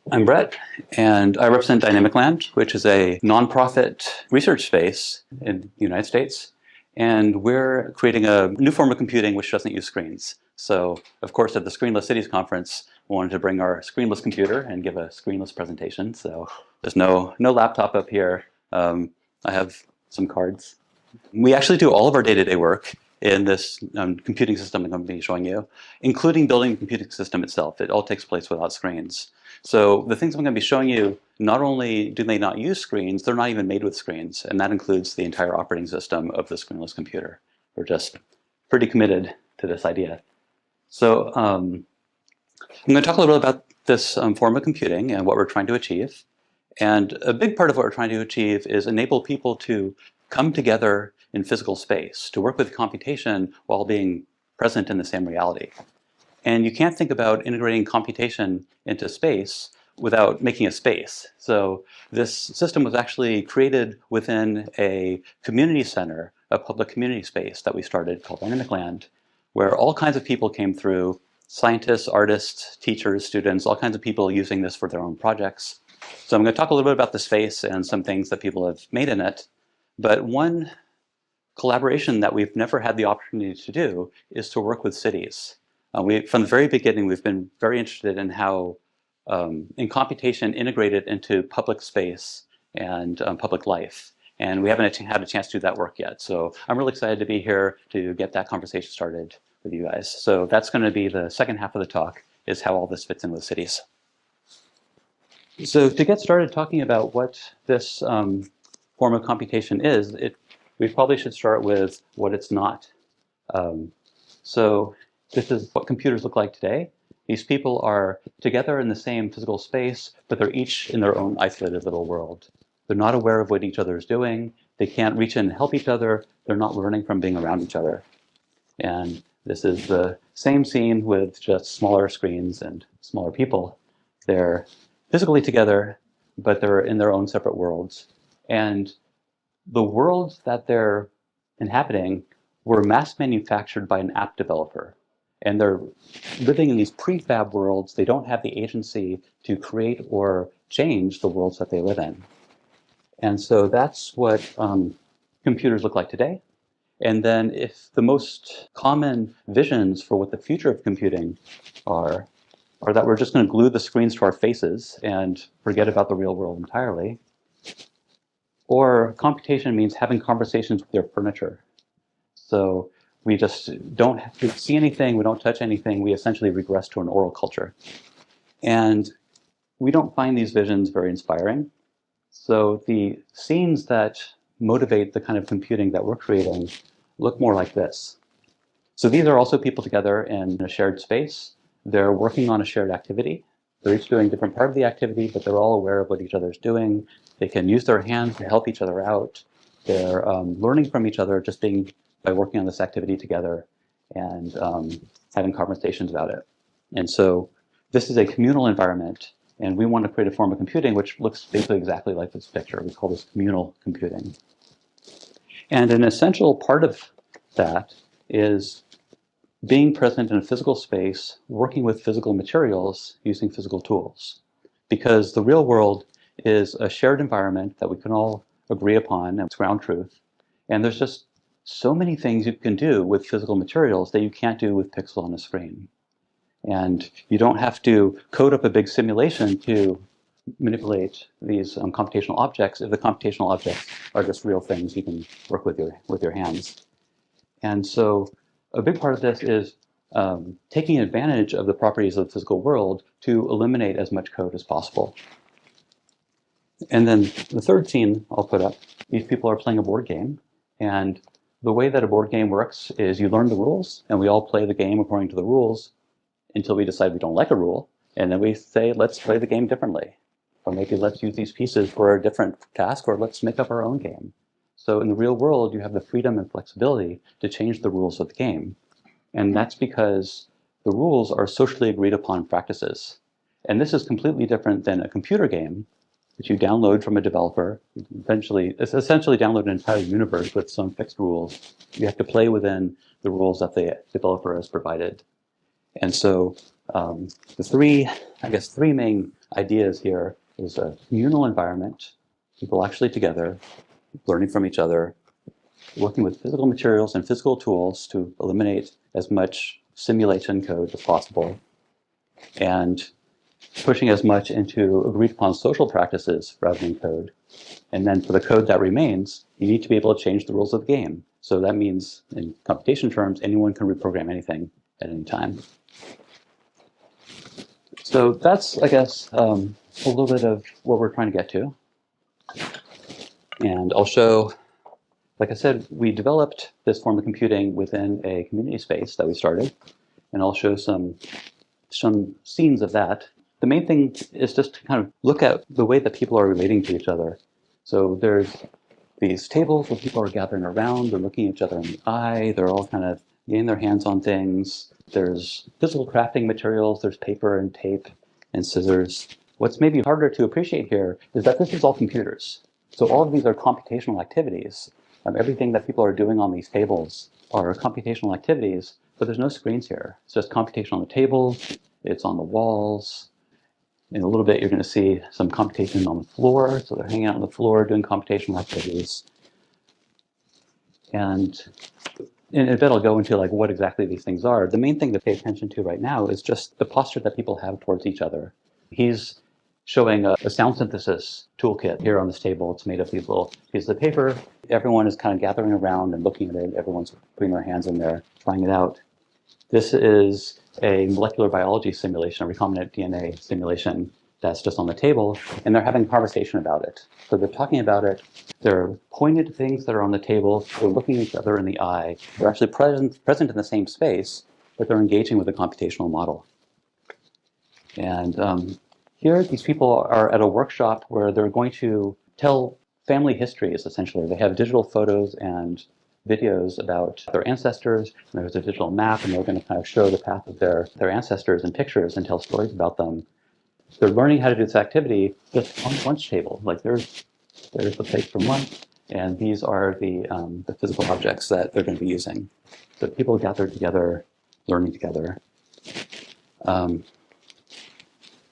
I'm Brett, and I represent Dynamic Land, which is a nonprofit research space in the United States. And we're creating a new form of computing which doesn't use screens. So, of course, at the Screenless Cities Conference, we wanted to bring our screenless computer and give a screenless presentation. So there's no laptop up here. I have some cards. We actually do all of our day-to-day work in this computing system I'm going to be showing you, including building the computing system itself. It all takes place without screens. So the things I'm going to be showing you, not only do they not use screens, they're not even made with screens, and that includes the entire operating system of the screenless computer. We're just pretty committed to this idea. So I'm going to talk a little bit about this form of computing and what we're trying to achieve. And a big part of what we're trying to achieve is enable people to come together in physical space, to work with computation while being present in the same reality. And you can't think about integrating computation into space without making a space. So this system was actually created within a community center, a public community space that we started called Dynamic Land, where all kinds of people came through, scientists, artists, teachers, students, all kinds of people using this for their own projects. So I'm going to talk a little bit about the space and some things that people have made in it. But one collaboration that we've never had the opportunity to do is to work with cities. From the very beginning, we've been very interested in how in computation integrated into public space and public life. And we haven't had a chance to do that work yet. So I'm really excited to be here to get that conversation started with you guys. So that's going to be the second half of the talk, is how all this fits in with cities. So to get started talking about what this form of computation is, we probably should start with what it's not. So this is what computers look like today. These people are together in the same physical space, but they're each in their own isolated little world. They're not aware of what each other is doing. They can't reach in and help each other. They're not learning from being around each other. And this is the same scene with just smaller screens and smaller people. They're physically together, but they're in their own separate worlds. And the worlds that they're inhabiting were mass manufactured by an app developer. And they're living in these prefab worlds. They don't have the agency to create or change the worlds that they live in. And so that's what computers look like today. And then if the most common visions for what the future of computing are that we're just going to glue the screens to our faces and forget about the real world entirely. Or computation means having conversations with your furniture. So we just don't have to see anything, we don't touch anything, we essentially regress to an oral culture. And we don't find these visions very inspiring. So the scenes that motivate the kind of computing that we're creating look more like this. So these are also people together in a shared space. They're working on a shared activity. They're each doing a different part of the activity, but they're all aware of what each other's doing. They can use their hands to help each other out. They're learning from each other just by working on this activity together and having conversations about it. And so this is a communal environment, and we want to create a form of computing which looks basically exactly like this picture. We call this communal computing. And an essential part of that is being present in a physical space, working with physical materials, using physical tools. Because the real world is a shared environment that we can all agree upon, and it's ground truth. And there's just so many things you can do with physical materials that you can't do with pixel on a screen. And you don't have to code up a big simulation to manipulate these computational objects if the computational objects are just real things you can work with your hands. And so a big part of this is taking advantage of the properties of the physical world to eliminate as much code as possible. And then the third scene I'll put up, these people are playing a board game. And the way that a board game works is you learn the rules, and we all play the game according to the rules until we decide we don't like a rule. And then we say, let's play the game differently. Or maybe let's use these pieces for a different task, or let's make up our own game. So in the real world, you have the freedom and flexibility to change the rules of the game. And that's because the rules are socially agreed upon practices. And this is completely different than a computer game, which you download from a developer. It's essentially download an entire universe with some fixed rules. You have to play within the rules that the developer has provided. And so the three main ideas here is a communal environment, people actually together, learning from each other, working with physical materials and physical tools to eliminate as much simulation code as possible, and pushing as much into agreed upon social practices rather than code. And then for the code that remains, you need to be able to change the rules of the game. So that means, in computation terms, anyone can reprogram anything at any time. So that's, I guess, a little bit of what we're trying to get to. And I'll show, like I said, we developed this form of computing within a community space that we started. And I'll show some scenes of that. The main thing is just to kind of look at the way that people are relating to each other. So there's these tables where people are gathering around, they're looking at each other in the eye, they're all kind of getting their hands on things. There's physical crafting materials, there's paper and tape and scissors. What's maybe harder to appreciate here is that this is all computers. So all of these are computational activities. Everything that people are doing on these tables are computational activities, but there's no screens here. It's just computation on the table, it's on the walls. In a little bit, you're going to see some computation on the floor. So they're hanging out on the floor doing computational activities. And in a bit, I'll go into like what exactly these things are. The main thing to pay attention to right now is just the posture that people have towards each other. He's showing a sound synthesis toolkit here on this table. It's made of these little pieces of paper. Everyone is kind of gathering around and looking at it. Everyone's putting their hands in there, trying it out. This is a molecular biology simulation, a recombinant DNA simulation that's just on the table, and they're having a conversation about it. So they're talking about it, they're pointed to things that are on the table, they're looking at each other in the eye, they're actually present in the same space, but they're engaging with a computational model. And here, these people are at a workshop where they're going to tell family histories, essentially. They have digital photos and videos about their ancestors, and there's a digital map, and they're going to kind of show the path of their ancestors in pictures and tell stories about them. They're learning how to do this activity just on the lunch table. Like there's the plate from lunch, and these are the physical objects that they're going to be using. So people gathered together, learning together.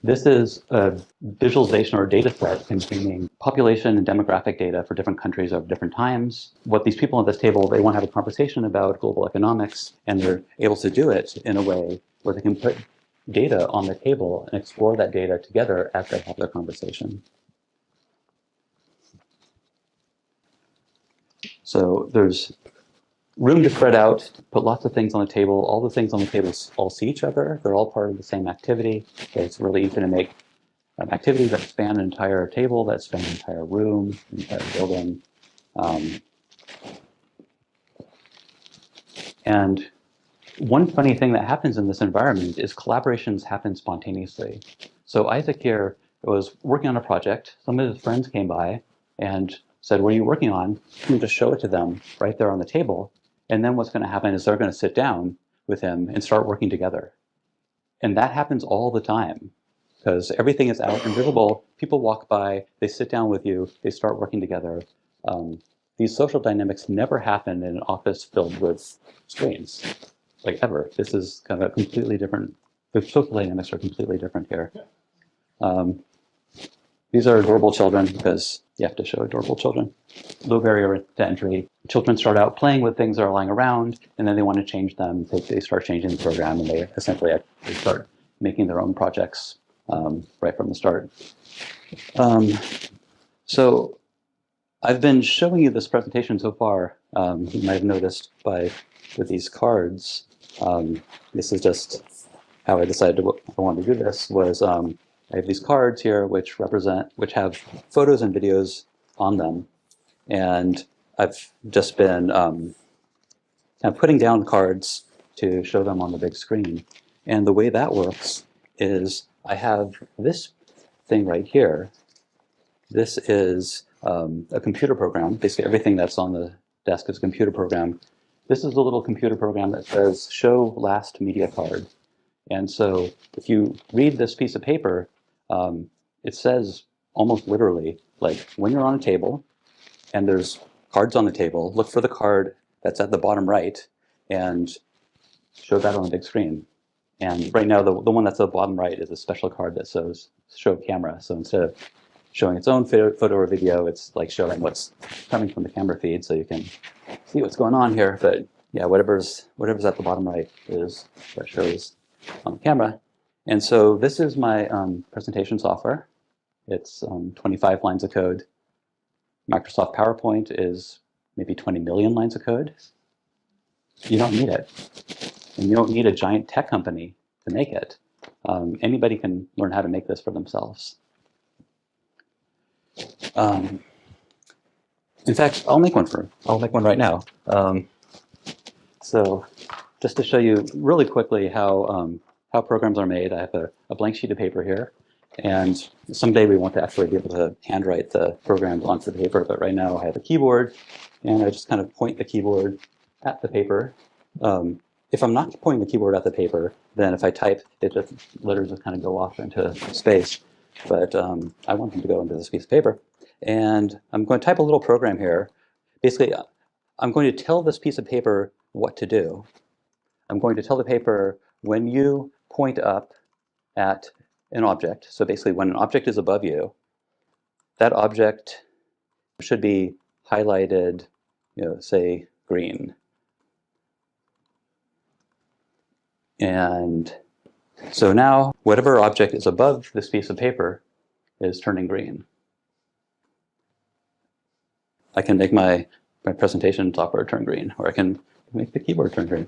This is a visualization or a data set containing population and demographic data for different countries over different times. What these people at this table, they want to have a conversation about global economics, and they're able to do it in a way where they can put data on the table and explore that data together as they have their conversation. So there's room to spread out, put lots of things on the table. All the things on the table all see each other. They're all part of the same activity. So it's really easy to make activities that span an entire table, that span an entire room, an entire building. And one funny thing that happens in this environment is collaborations happen spontaneously. So Isaac here was working on a project. Some of his friends came by and said, "What are you working on?" You can just show it to them right there on the table. And then what's going to happen is they're going to sit down with him and start working together. And that happens all the time because everything is out and visible. People walk by, they sit down with you, they start working together. These social dynamics never happen in an office filled with screens, like ever. This is kind of a completely different, the social dynamics are completely different here. These are adorable children because you have to show adorable children. Low barrier to entry. Children start out playing with things that are lying around, and then they want to change them. They start changing the program, and they essentially start making their own projects right from the start. So I've been showing you this presentation so far. You might have noticed with these cards. This is just how I decided I wanted to do this. Was I have these cards here which have photos and videos on them, and I've just been kind of putting down cards to show them on the big screen. And the way that works is I have this thing right here. This is a computer program. Basically, everything that's on the desk is a computer program. This is a little computer program that says show last media card. And so if you read this piece of paper, it says almost literally, like when you're on a table and there's cards on the table, look for the card that's at the bottom right and show that on the big screen. And right now, the one that's at the bottom right is a special card that says show camera. So instead of showing its own photo or video, it's like showing what's coming from the camera feed, so you can see what's going on here. But yeah, whatever's at the bottom right is what shows on the camera. And so this is my presentation software. It's 25 lines of code. Microsoft PowerPoint is maybe 20 million lines of code. You don't need it. And you don't need a giant tech company to make it. Anybody can learn how to make this for themselves. In fact, I'll make one right now. So just to show you really quickly how programs are made, I have a blank sheet of paper here. And someday we want to actually be able to handwrite the programs onto the paper, but right now I have a keyboard, and I just kind of point the keyboard at the paper. If I'm not pointing the keyboard at the paper, then if I type, letters just kind of go off into space. But I want them to go into this piece of paper. And I'm going to type a little program here. Basically, I'm going to tell this piece of paper what to do. I'm going to tell the paper when you point up at an object. So basically, when an object is above you, that object should be highlighted, say green. And so now, whatever object is above this piece of paper is turning green. I can make my presentation software turn green, or I can make the keyboard turn green.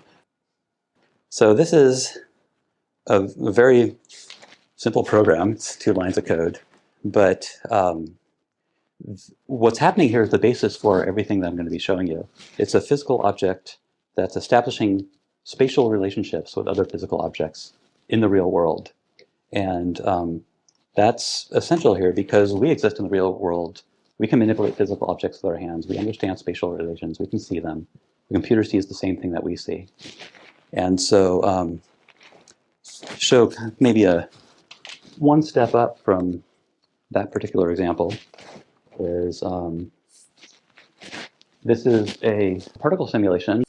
So this is a very simple program. It's 2 lines of code. But what's happening here is the basis for everything that I'm going to be showing you. It's a physical object that's establishing spatial relationships with other physical objects in the real world. And that's essential here because we exist in the real world. We can manipulate physical objects with our hands. We understand spatial relations. We can see them. The computer sees the same thing that we see. And so show maybe one step up from that particular example is this is a particle simulation.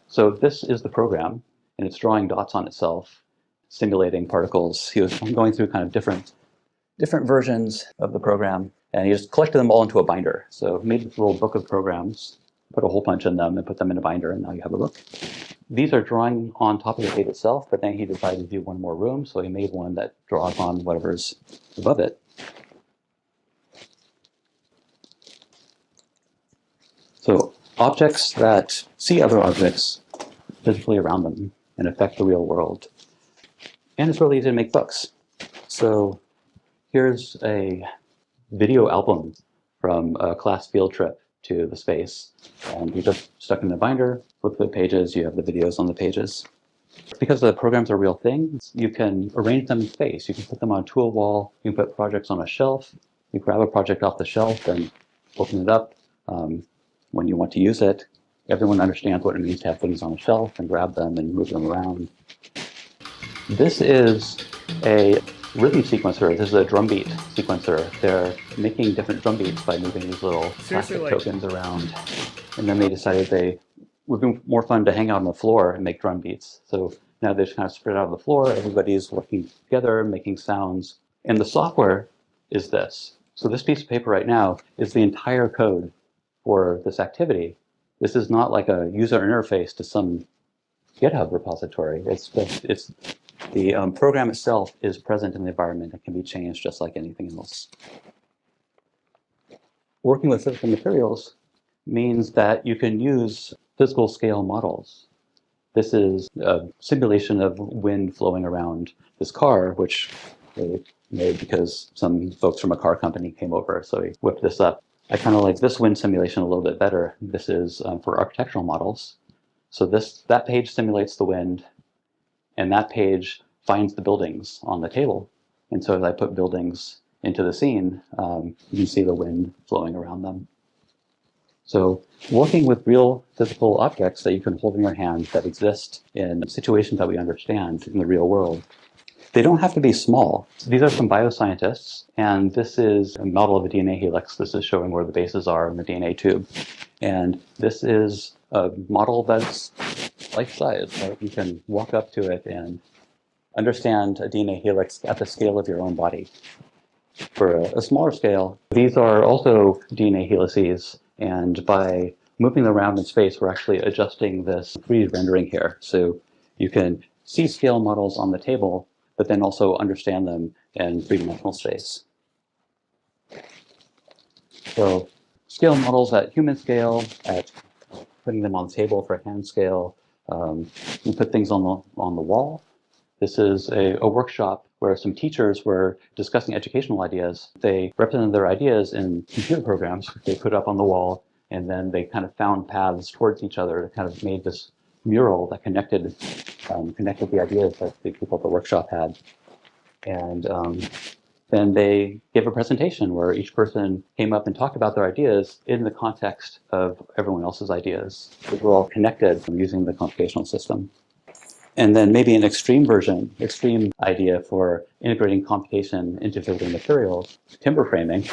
So this is the program, and it's drawing dots on itself, simulating particles. He was going through kind of different versions of the program, and he just collected them all into a binder. So he made this little book of programs, put a whole bunch in them, and put them in a binder, and now you have a book. These are drawing on top of the page itself, but then he decided to do one more room, so he made one that draws on whatever's above it. So objects that see other objects physically around them and affect the real world. And it's really easy to make books. So here's a video album from a class field trip to the space. And you just stuck in the binder, flip the pages, you have the videos on the pages. Because the programs are real things, you can arrange them in space. You can put them on a tool wall, you can put projects on a shelf, you grab a project off the shelf and open it up when you want to use it. Everyone understands what it means to have things on a shelf and grab them and move them around. This is a rhythm sequencer. This is a drum beat sequencer. They're making different drum beats by moving these little plastic tokens around. And then they decided it would be more fun to hang out on the floor and make drum beats. So now they're just kind of spread out on the floor. Everybody's working together, making sounds. And the software is this. So this piece of paper right now is the entire code for this activity. This is not like a user interface to some GitHub repository. The program itself is present in the environment and can be changed just like anything else. Working with physical materials means that you can use physical scale models. This is a simulation of wind flowing around this car, which they made because some folks from a car company came over, so we whipped this up. I kind of like this wind simulation a little bit better. This is for architectural models. So that page simulates the wind, and that page finds the buildings on the table. And so as I put buildings into the scene, you can see the wind flowing around them. So working with real physical objects that you can hold in your hand that exist in situations that we understand in the real world. They don't have to be small. These are some bioscientists, and this is a model of a DNA helix. This is showing where the bases are in the DNA tube. And this is a model that's life-size, right? You can walk up to it and understand a DNA helix at the scale of your own body. For a smaller scale, these are also DNA helices, and by moving them around in space, we're actually adjusting this 3D rendering here. So you can see scale models on the table, but then also understand them in three-dimensional space. So scale models at human scale, at putting them on the table for hand scale. We put things on the wall. This is a workshop where some teachers were discussing educational ideas. They represented their ideas in computer programs they put up on the wall, and then they kind of found paths towards each other that kind of made this mural that connected the ideas that the people at the workshop had. And then they gave a presentation where each person came up and talked about their ideas in the context of everyone else's ideas. They were all connected using the computational system. And then maybe an extreme idea for integrating computation into physical materials, timber framing.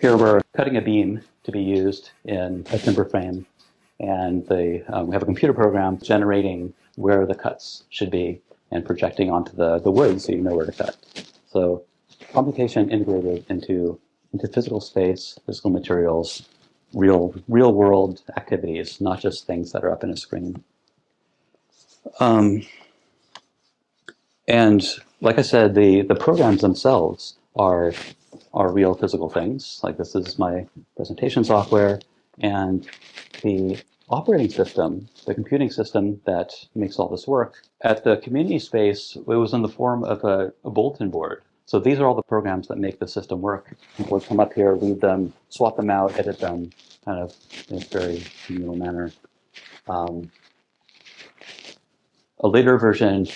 Here we're cutting a beam to be used in a timber frame, and we have a computer program generating where the cuts should be and projecting onto the wood so you know where to cut. So computation integrated into physical space, physical materials, real world activities, not just things that are up in a screen. And like I said, the programs themselves are real physical things. Like this is my presentation software, and the operating system, the computing system that makes all this work, at the community space, it was in the form of a bulletin board. So these are all the programs that make the system work. People would come up here, read them, swap them out, edit them, kind of in a very communal manner. A later version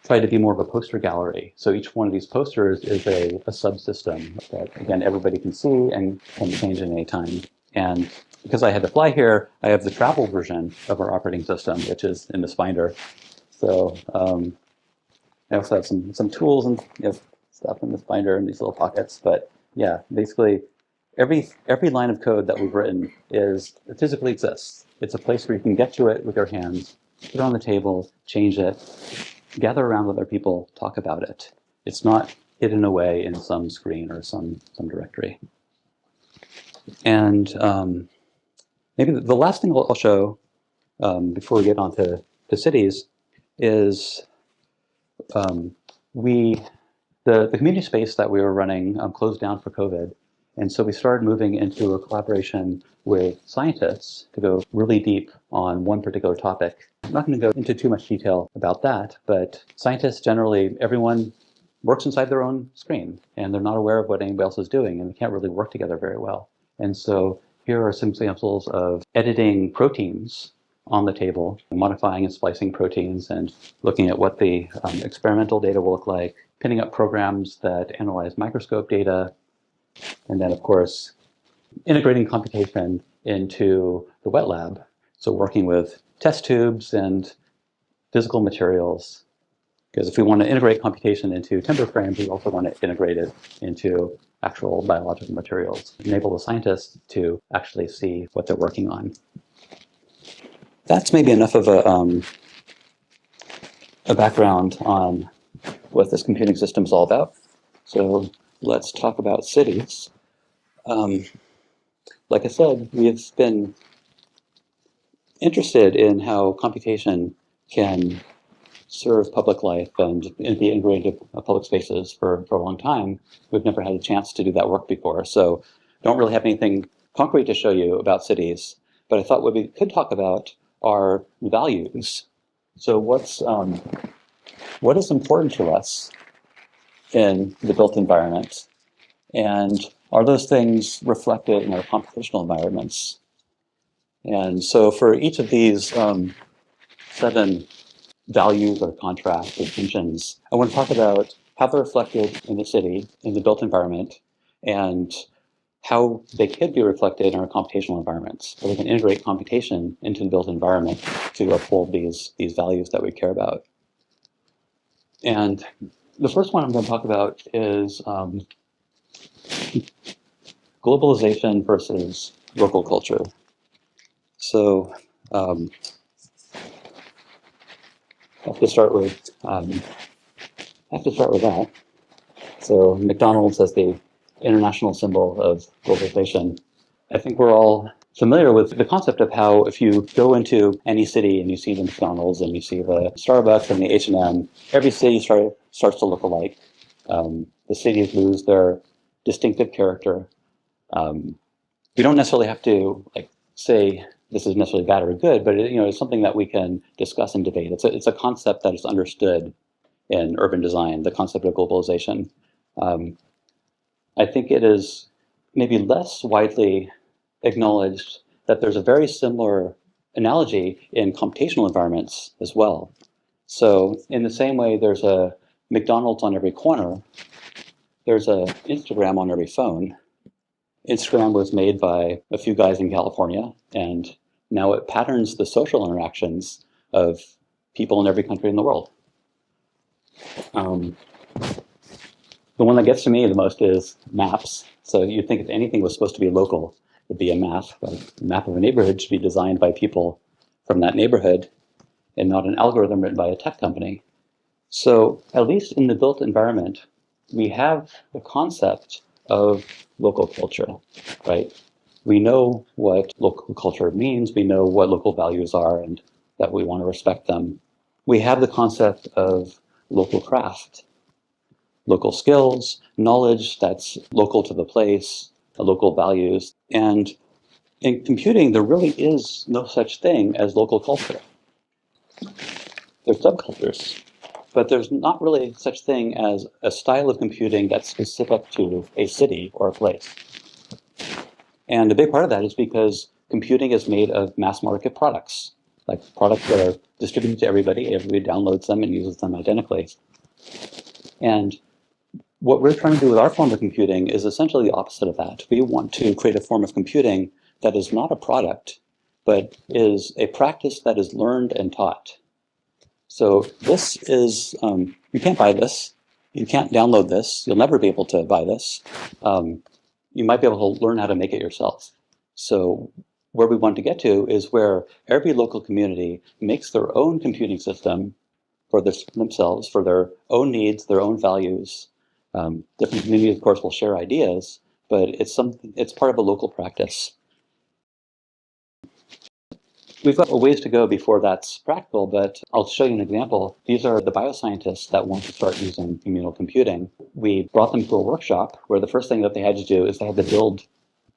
tried to be more of a poster gallery. So each one of these posters is a subsystem that, again, everybody can see and can change at any time. And because I had to fly here, I have the travel version of our operating system, which is in this binder. So I also have some tools and stuff in this binder in these little pockets. But yeah, basically, every line of code that we've written it physically exists. It's a place where you can get to it with your hands, put it on the table, change it, gather around with other people, talk about it. It's not hidden away in some screen or some directory. And maybe the last thing I'll show before we get on to cities is the community space that we were running closed down for COVID. And so we started moving into a collaboration with scientists to go really deep on one particular topic. I'm not going to go into too much detail about that, but scientists generally, everyone works inside their own screen, and they're not aware of what anybody else is doing, and they can't really work together very well. And so here are some examples of editing proteins on the table, modifying and splicing proteins, and looking at what the experimental data will look like, pinning up programs that analyze microscope data, and then, of course, integrating computation into the wet lab. So working with test tubes and physical materials. Because if we want to integrate computation into timber frames, we also want to integrate it into actual biological materials, enable the scientists to actually see what they're working on. That's maybe enough of a background on what this computing system is all about. So let's talk about cities. Like I said, we've been interested in how computation can serve public life and be integrated into public spaces for a long time. We've never had a chance to do that work before, so don't really have anything concrete to show you about cities. But I thought what we could talk about are values. So what is important to us in the built environment? And are those things reflected in our computational environments? And so for each of these 7 values or contrasts or tensions, I want to talk about how they're reflected in the city, in the built environment, and how they could be reflected in our computational environments. So we can integrate computation into the built environment to uphold these values that we care about. And the first one I'm going to talk about is globalization versus local culture. So I have to start with that. So McDonald's as the international symbol of globalization. I think we're all familiar with the concept of how if you go into any city and you see the McDonald's and you see the Starbucks and the H&M, every city starts to look alike. The cities lose their distinctive character. We don't necessarily have to say this is necessarily bad or good, but it's something that we can discuss and debate. It's a concept that is understood in urban design, the concept of globalization. I think it is maybe less widely acknowledged that there's a very similar analogy in computational environments as well. So in the same way there's a McDonald's on every corner, there's a Instagram on every phone. Instagram was made by a few guys in California, and now it patterns the social interactions of people in every country in the world. The one that gets to me the most is maps. So you'd think if anything was supposed to be local, it'd be a map. A map of a neighborhood should be designed by people from that neighborhood and not an algorithm written by a tech company. So at least in the built environment, we have the concept of local culture, right? We know what local culture means. We know what local values are and that we want to respect them. We have the concept of local craft, local skills, knowledge that's local to the place, local values. And in computing, there really is no such thing as local culture. There's subcultures, but there's not really such thing as a style of computing that's specific to a city or a place. And a big part of that is because computing is made of mass market products, like products that are distributed to everybody. Everybody downloads them and uses them identically. And what we're trying to do with our form of computing is essentially the opposite of that. We want to create a form of computing that is not a product, but is a practice that is learned and taught. So this is, you can't buy this. You can't download this. You'll never be able to buy this. You might be able to learn how to make it yourself. So where we want to get to is where every local community makes their own computing system for themselves, for their own needs, their own values. Different communities, of course, will share ideas, but it's part of a local practice. We've got a ways to go before that's practical, but I'll show you an example. These are the bioscientists that want to start using communal computing. We brought them to a workshop where the first thing that they had to do is they had to build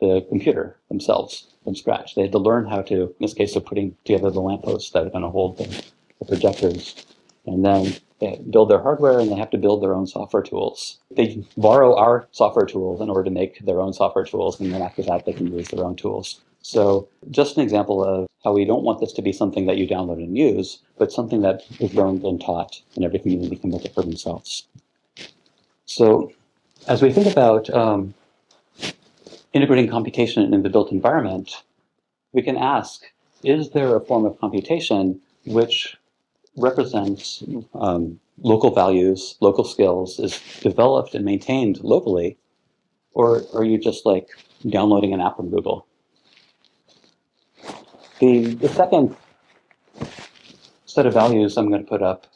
the computer themselves from scratch. They had to learn how to, in this case, of putting together the lampposts that are going to hold the projectors. And then they build their hardware, and they have to build their own software tools. They borrow our software tools in order to make their own software tools, and then after that, they can use their own tools. So just an example of how we don't want this to be something that you download and use, but something that is learned and taught, and every community can make it for themselves. So as we think about integrating computation in the built environment, we can ask, is there a form of computation which represents local values, local skills, is developed and maintained locally, or are you just like downloading an app from Google? The second set of values I'm going to put up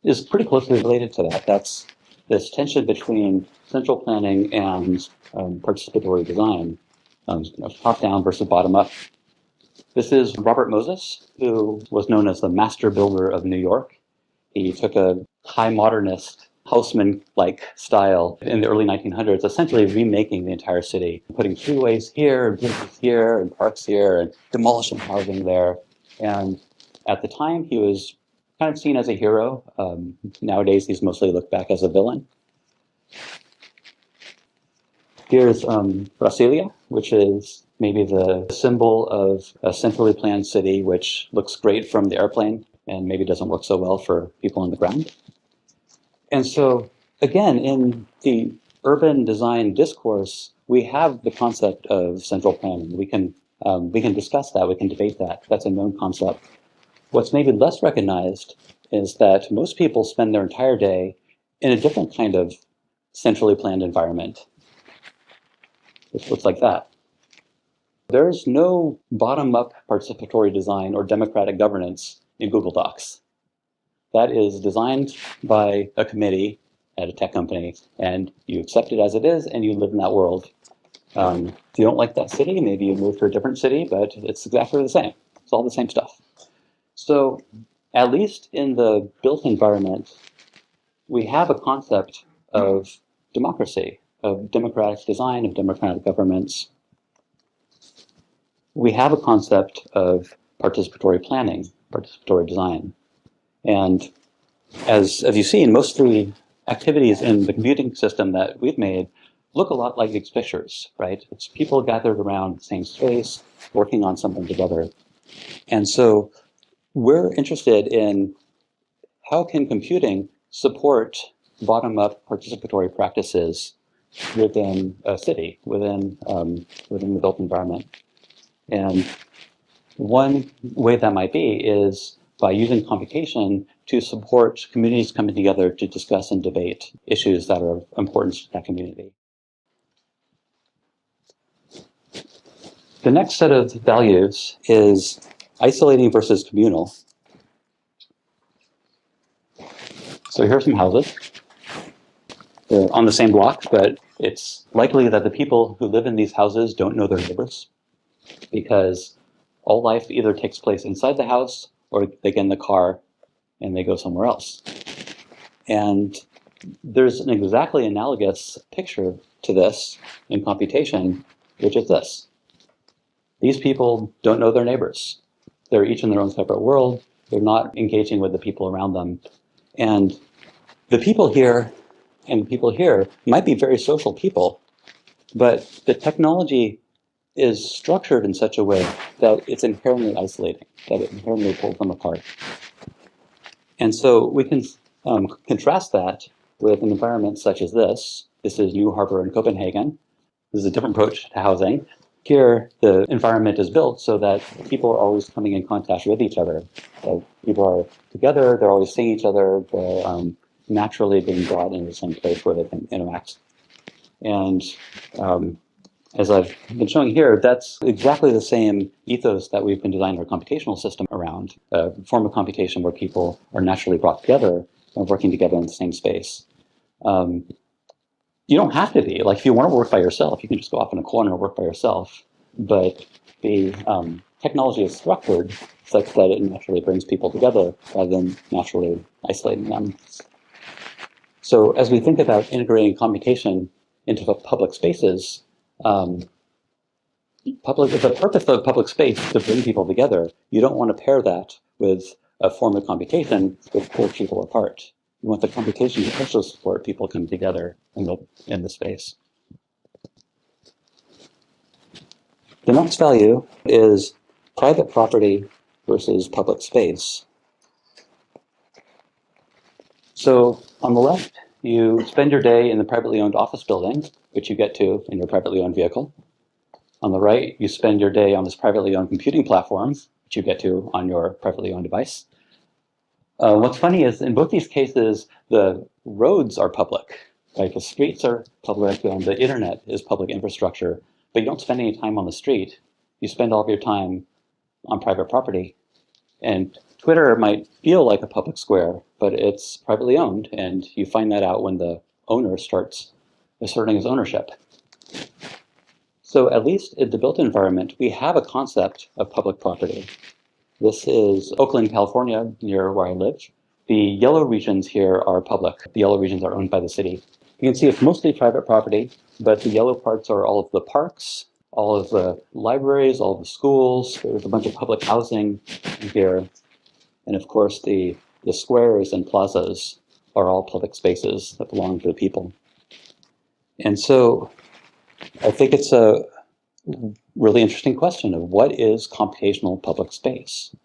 is pretty closely related to that. That's this tension between central planning and participatory design, top-down versus bottom-up. This is Robert Moses, who was known as the master builder of New York. He took a high modernist, Haussmann-like style in the early 1900s, essentially remaking the entire city, putting freeways here, and bridges here, and parks here, and demolishing housing there. And at the time, he was kind of seen as a hero. Nowadays, he's mostly looked back as a villain. Here's Brasilia, which is maybe the symbol of a centrally planned city, which looks great from the airplane and maybe doesn't work so well for people on the ground. And so, again, in the urban design discourse, we have the concept of central planning. We can discuss that, we can debate that. That's a known concept. What's maybe less recognized is that most people spend their entire day in a different kind of centrally planned environment. It looks like that. There's no bottom-up participatory design or democratic governance in Google Docs. that is designed by a committee at a tech company, and you accept it as it is, and you live in that world. If you don't like that city, maybe you move to a different city, but it's exactly the same. It's all the same stuff. So at least in the built environment, we have a concept of democracy, of democratic design, of democratic governments. We have a concept of participatory planning, participatory design. And as you've seen, most of the activities in the computing system that we've made look a lot like these pictures, right? It's people gathered around the same space, working on something together. And so we're interested in how can computing support bottom-up participatory practices within a city, within the built environment. And one way that might be is by using computation to support communities coming together to discuss and debate issues that are important to that community. The next set of values is isolating versus communal. So here are some houses. They're on the same block, but it's likely that the people who live in these houses don't know their neighbors, because all life either takes place inside the house or they get in the car and they go somewhere else. And there's an exactly analogous picture to this in computation, which is this. These people don't know their neighbors. They're each in their own separate world. They're not engaging with the people around them. And the people here and the people here might be very social people, but the technology is structured in such a way that it's inherently isolating, that it inherently pulls them apart. And so we can contrast that with an environment such as this. This is New Harbor in Copenhagen. This is a different approach to housing. Here, the environment is built so that people are always coming in contact with each other. So people are together, they're always seeing each other, they're naturally being brought into the same place where they can interact. And as I've been showing here, that's exactly the same ethos that we've been designing our computational system around, a form of computation where people are naturally brought together and working together in the same space. You don't have to be. Like, if you want to work by yourself, you can just go off in a corner and work by yourself. But the technology is structured such that it naturally brings people together rather than naturally isolating them. So as we think about integrating computation into public spaces, the purpose of public space is to bring people together. You don't want to pair that with a form of computation that pulls people apart. You want the computation to also support people coming together in the space. The next value is private property versus public space. So on the left, you spend your day in the privately owned office building, which you get to in your privately owned vehicle. On the right, you spend your day on this privately owned computing platform, which you get to on your privately owned device. What's funny is in both these cases, the roads are public, right? The streets are public and the internet is public infrastructure, but you don't spend any time on the street. You spend all of your time on private property. And Twitter might feel like a public square, but it's privately owned, and you find that out when the owner starts asserting his ownership. So at least in the built environment, we have a concept of public property. This is Oakland, California, near where I live. The yellow regions here are public. The yellow regions are owned by the city. You can see it's mostly private property, but the yellow parts are all of the parks, all of the libraries, all of the schools. There's a bunch of public housing here. And of course, the squares and plazas are all public spaces that belong to the people. And so I think it's a really interesting question of what is computational public space?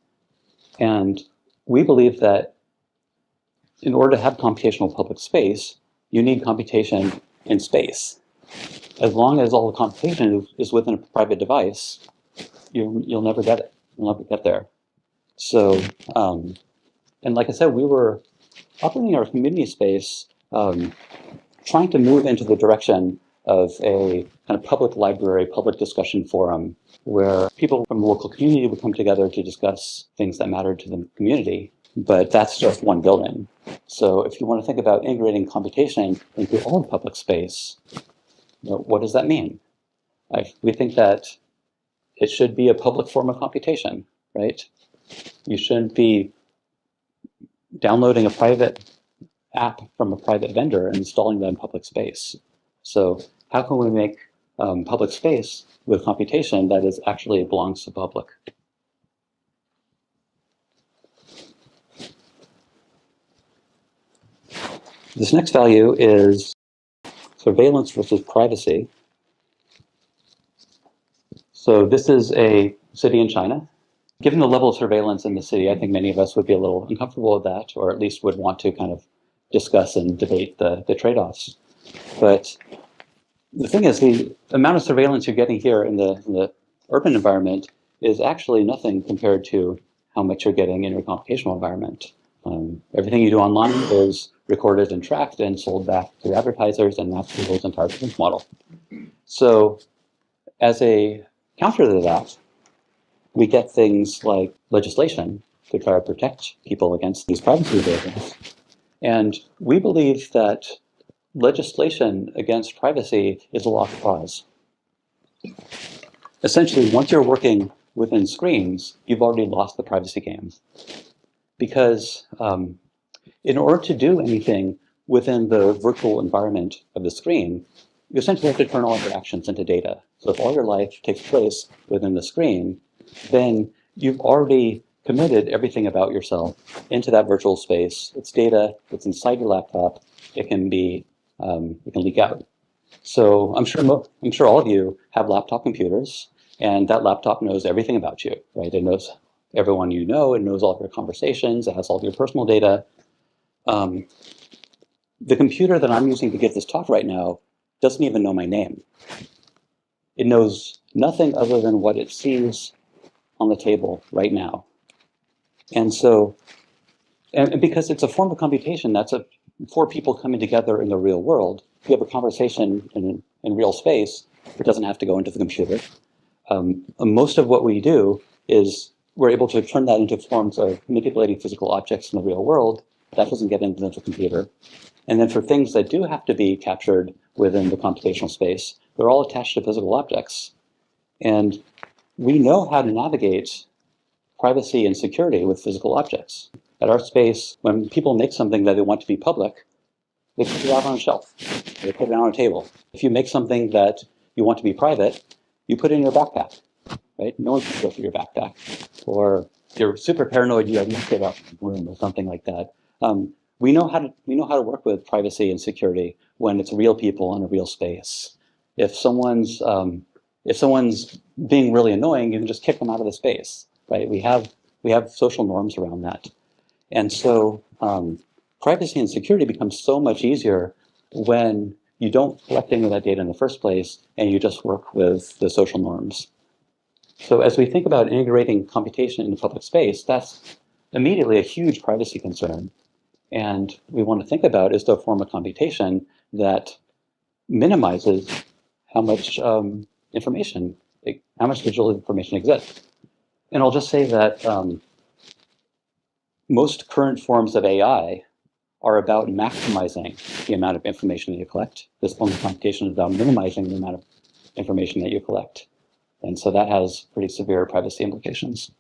And we believe that in order to have computational public space, you need computation in space. As long as all the computation is within a private device, you'll never get it. You'll never get there. So, and like I said, we were operating our community space, trying to move into the direction of a kind of public library, public discussion forum, where people from the local community would come together to discuss things that mattered to the community. but that's just one building. So if you want to think about integrating computation into all of public space, what does that mean? We think that it should be a public form of computation, right? You shouldn't be downloading a private app from a private vendor and installing that in public space. So how can we make public space with computation that is actually belongs to the public? This next value is surveillance versus privacy. So this is a city in China. Given the level of surveillance in the city, I think many of us would be a little uncomfortable with that, or at least would want to kind of discuss and debate the trade-offs. But the thing is, the amount of surveillance you're getting here in the urban environment is actually nothing compared to how much you're getting in your computational environment. Everything you do online is recorded and tracked and sold back to advertisers, and that's Google's entire business model. So as a counter to that, we get things like legislation to try to protect people against these privacy invasions. And we believe that legislation against privacy is a lost cause. Essentially, once you're working within screens, you've already lost the privacy game. Because in order to do anything within the virtual environment of the screen, you essentially have to turn all interactions into data. So if all your life takes place within the screen, then you've already committed everything about yourself into that virtual space. It's data, it's inside your laptop, it can leak out. So I'm sure all of you have laptop computers, and that laptop knows everything about you, right? It knows everyone you know, it knows all of your conversations, it has all of your personal data. The computer that I'm using to give this talk right now doesn't even know my name. It knows nothing other than what it sees on the table right now. And so, and because it's a form of computation, that's for people coming together in the real world. If you have a conversation in real space, it doesn't have to go into the computer. Most of what we do is we're able to turn that into forms of manipulating physical objects in the real world. That doesn't get into the computer. And then for things that do have to be captured within the computational space, they're all attached to physical objects. And we know how to navigate privacy and security with physical objects. At our space, when people make something that they want to be public, they put it out on a shelf. They put it on a table. If you make something that you want to be private, you put it in your backpack, right? No one can go through your backpack. Or if you're super paranoid, you have to get out of the room or something like that. We know how to work with privacy and security when it's real people in a real space. If someone's being really annoying, you can just kick them out of the space, right? We have social norms around that, and so privacy and security becomes so much easier when you don't collect any of that data in the first place, and you just work with the social norms. So as we think about integrating computation into public space, that's immediately a huge privacy concern. And we want to think about is the form of computation that minimizes how much information, how much digital information exists. And I'll just say that most current forms of AI are about maximizing the amount of information that you collect. This form of computation is about minimizing the amount of information that you collect. And so that has pretty severe privacy implications.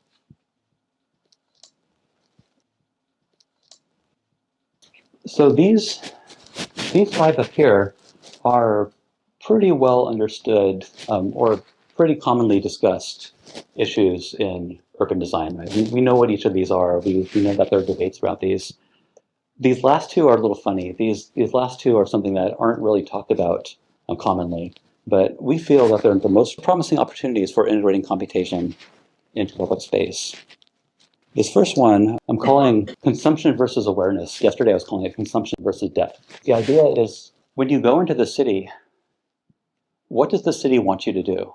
So these five up here are pretty well understood or pretty commonly discussed issues in urban design. Right? We know what each of these are. We know that there are debates about these. These last two are a little funny. These last two are something that aren't really talked about commonly, but we feel that they're the most promising opportunities for integrating computation into public space. This first one, I'm calling consumption versus awareness. Yesterday I was calling it consumption versus depth. The idea is when you go into the city, what does the city want you to do?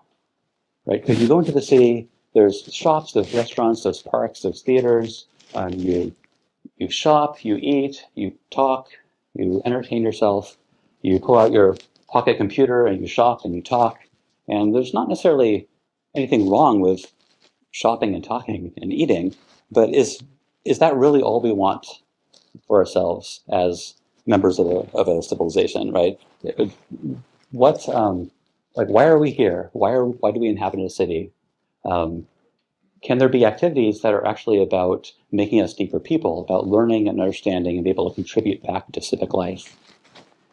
Right? Because you go into the city, there's shops, there's restaurants, there's parks, there's theaters. You shop, you eat, you talk, you entertain yourself. You pull out your pocket computer and you shop and you talk. And there's not necessarily anything wrong with shopping and talking and eating, but is is that really all we want for ourselves as members of a civilization, right? What, like, why are we here? Why do we inhabit a city? Can there be activities that are actually about making us deeper people, about learning and understanding and be able to contribute back to civic life?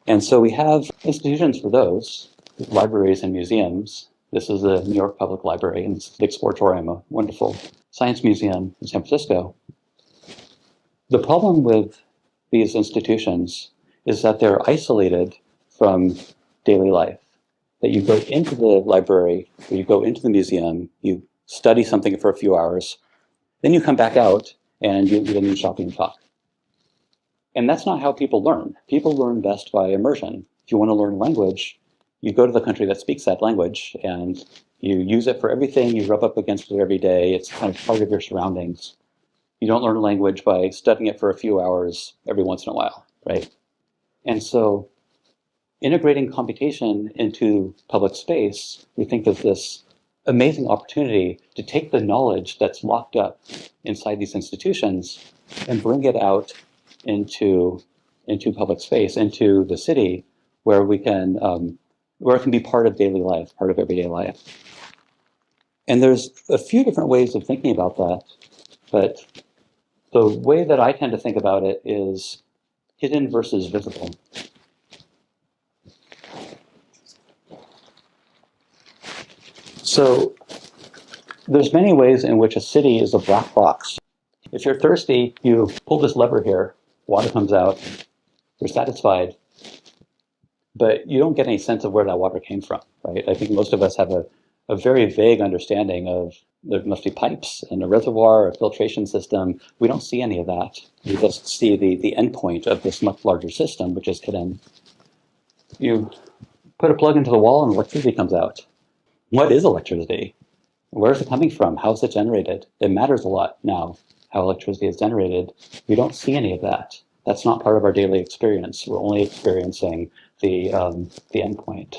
And so we have institutions for those, libraries and museums. This is the New York Public Library, and it's the Exploratorium, a wonderful science museum in San Francisco. The problem with these institutions is that they're isolated from daily life. That you go into the library, or you go into the museum, you study something for a few hours, then you come back out and then you shop and talk. And that's not how people learn. People learn best by immersion. If you want to learn language, you go to the country that speaks that language and you use it for everything, you rub up against it every day, it's kind of part of your surroundings. You don't learn language by studying it for a few hours every once in a while, right? And so integrating computation into public space, we think of this amazing opportunity to take the knowledge that's locked up inside these institutions and bring it out into public space, into the city, where it can be part of daily life, part of everyday life. And there's a few different ways of thinking about that, but the way that I tend to think about it is hidden versus visible. So there's many ways in which a city is a black box. If you're thirsty, you pull this lever here, water comes out, you're satisfied, but you don't get any sense of where that water came from, right? I think most of us have a very vague understanding of there must be pipes and a reservoir, a filtration system. We don't see any of that. We just see the endpoint of this much larger system, which is hidden. You put a plug into the wall and electricity comes out. What is electricity? Where is it coming from? How is it generated? It matters a lot now, how electricity is generated. We don't see any of that. That's not part of our daily experience. We're only experiencing the endpoint.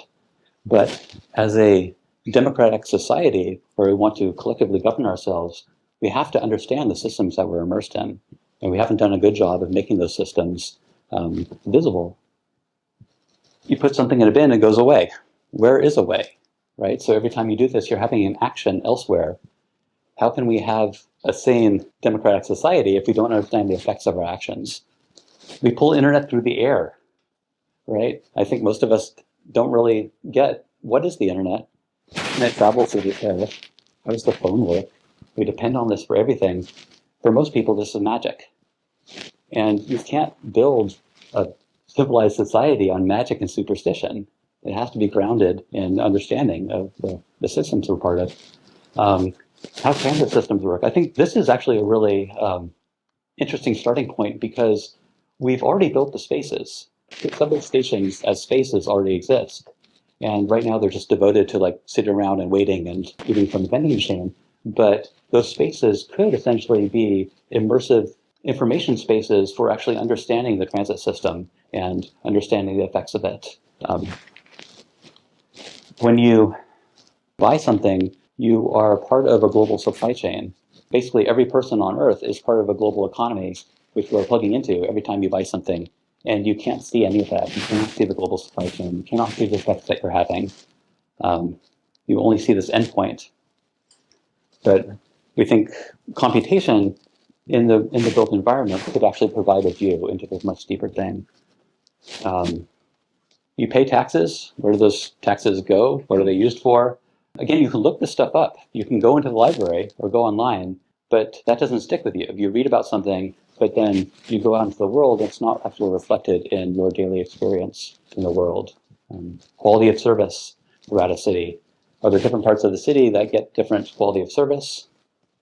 But as a democratic society where we want to collectively govern ourselves, we have to understand the systems that we're immersed in. And we haven't done a good job of making those systems visible. You put something in a bin, it goes away. Where is away? Right? So every time you do this, you're having an action elsewhere. How can we have a sane democratic society if we don't understand the effects of our actions? We pull internet through the air, right? I think most of us don't really get what is the internet. Internet travels through the air. How does the phone work? We depend on this for everything. For most people, this is magic. And you can't build a civilized society on magic and superstition. It has to be grounded in understanding of the systems we're part of. How can the systems work? I think this is actually a really interesting starting point because we've already built the spaces. The subway stations as spaces already exist. And right now they're just devoted to like sitting around and waiting and eating from the vending machine. But those spaces could essentially be immersive information spaces for actually understanding the transit system and understanding the effects of it. When you buy something, you are part of a global supply chain. Basically, every person on Earth is part of a global economy, which we're plugging into every time you buy something. And you can't see any of that. You cannot see the global supply chain. You cannot see the effects that you're having. You only see this endpoint. But we think computation in the built environment could actually provide a view into this much deeper thing. You pay taxes. Where do those taxes go? What are they used for? Again, you can look this stuff up. You can go into the library or go online, but that doesn't stick with you. You read about something, but then you go out into the world, it's not actually reflected in your daily experience in the world. Quality of service throughout a city. Are there different parts of the city that get different quality of service?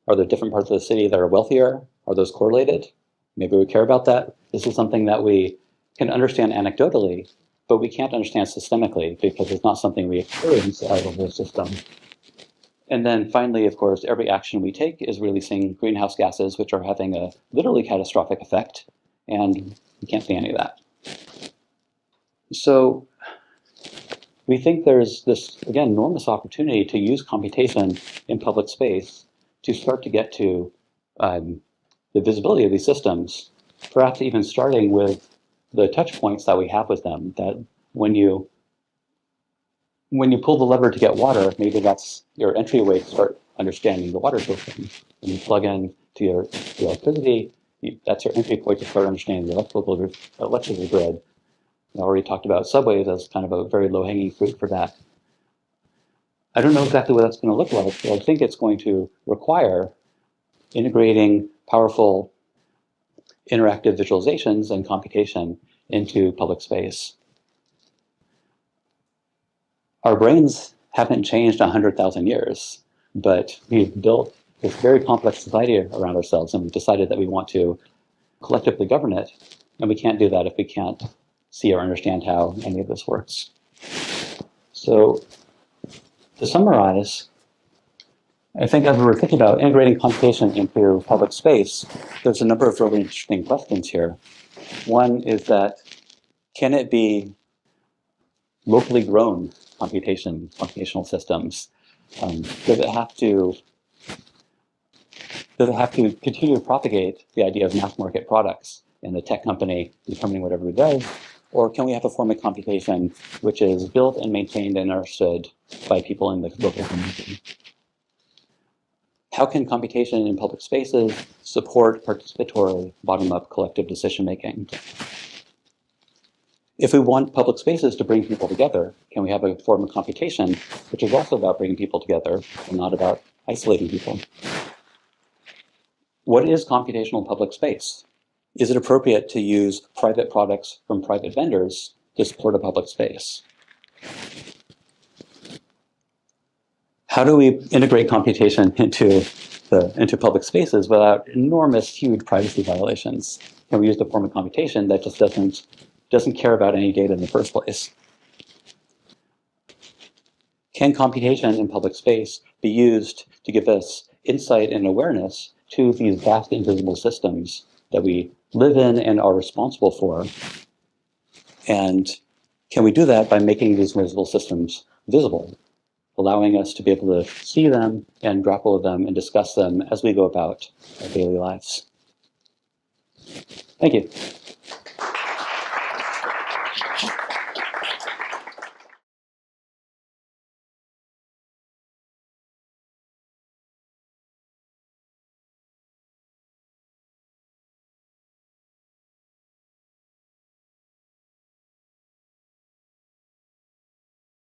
Are there different parts of the city that are wealthier? Are those correlated? Maybe we care about that. This is something that we can understand anecdotally, but we can't understand systemically because it's not something we experience out of the system. And then finally, of course, every action we take is releasing greenhouse gases, which are having a literally catastrophic effect, and we can't see any of that. So we think there's this, again, enormous opportunity to use computation in public space to start to get to the visibility of these systems, perhaps even starting with the touch points that we have with them, that when you pull the lever to get water, maybe that's your entryway to start understanding the water system. When you plug in to your electricity, that's your entry point to start understanding the electrical grid. I already talked about subways as kind of a very low-hanging fruit for that. I don't know exactly what that's going to look like, but I think it's going to require integrating powerful interactive visualizations and computation into public space. Our brains haven't changed 100,000 years, but we've built this very complex society around ourselves, and we've decided that we want to collectively govern it, and we can't do that if we can't see or understand how any of this works. So, to summarize, I think as we're thinking about integrating computation into public space, there's a number of really interesting questions here. One is that, can it be locally grown computational systems? Does it have to continue to propagate the idea of mass market products and the tech company determining whatever it does? Or can we have a form of computation which is built and maintained and understood by people in the local community? How can computation in public spaces support participatory, bottom-up collective decision-making? If we want public spaces to bring people together, can we have a form of computation which is also about bringing people together and not about isolating people? What is computational public space? Is it appropriate to use private products from private vendors to support a public space? How do we integrate computation into public spaces without enormous, huge privacy violations? Can we use the form of computation that just doesn't care about any data in the first place? Can computation in public space be used to give us insight and awareness to these vast invisible systems that we live in and are responsible for? And can we do that by making these invisible systems visible, allowing us to be able to see them and grapple with them and discuss them as we go about our daily lives? Thank you.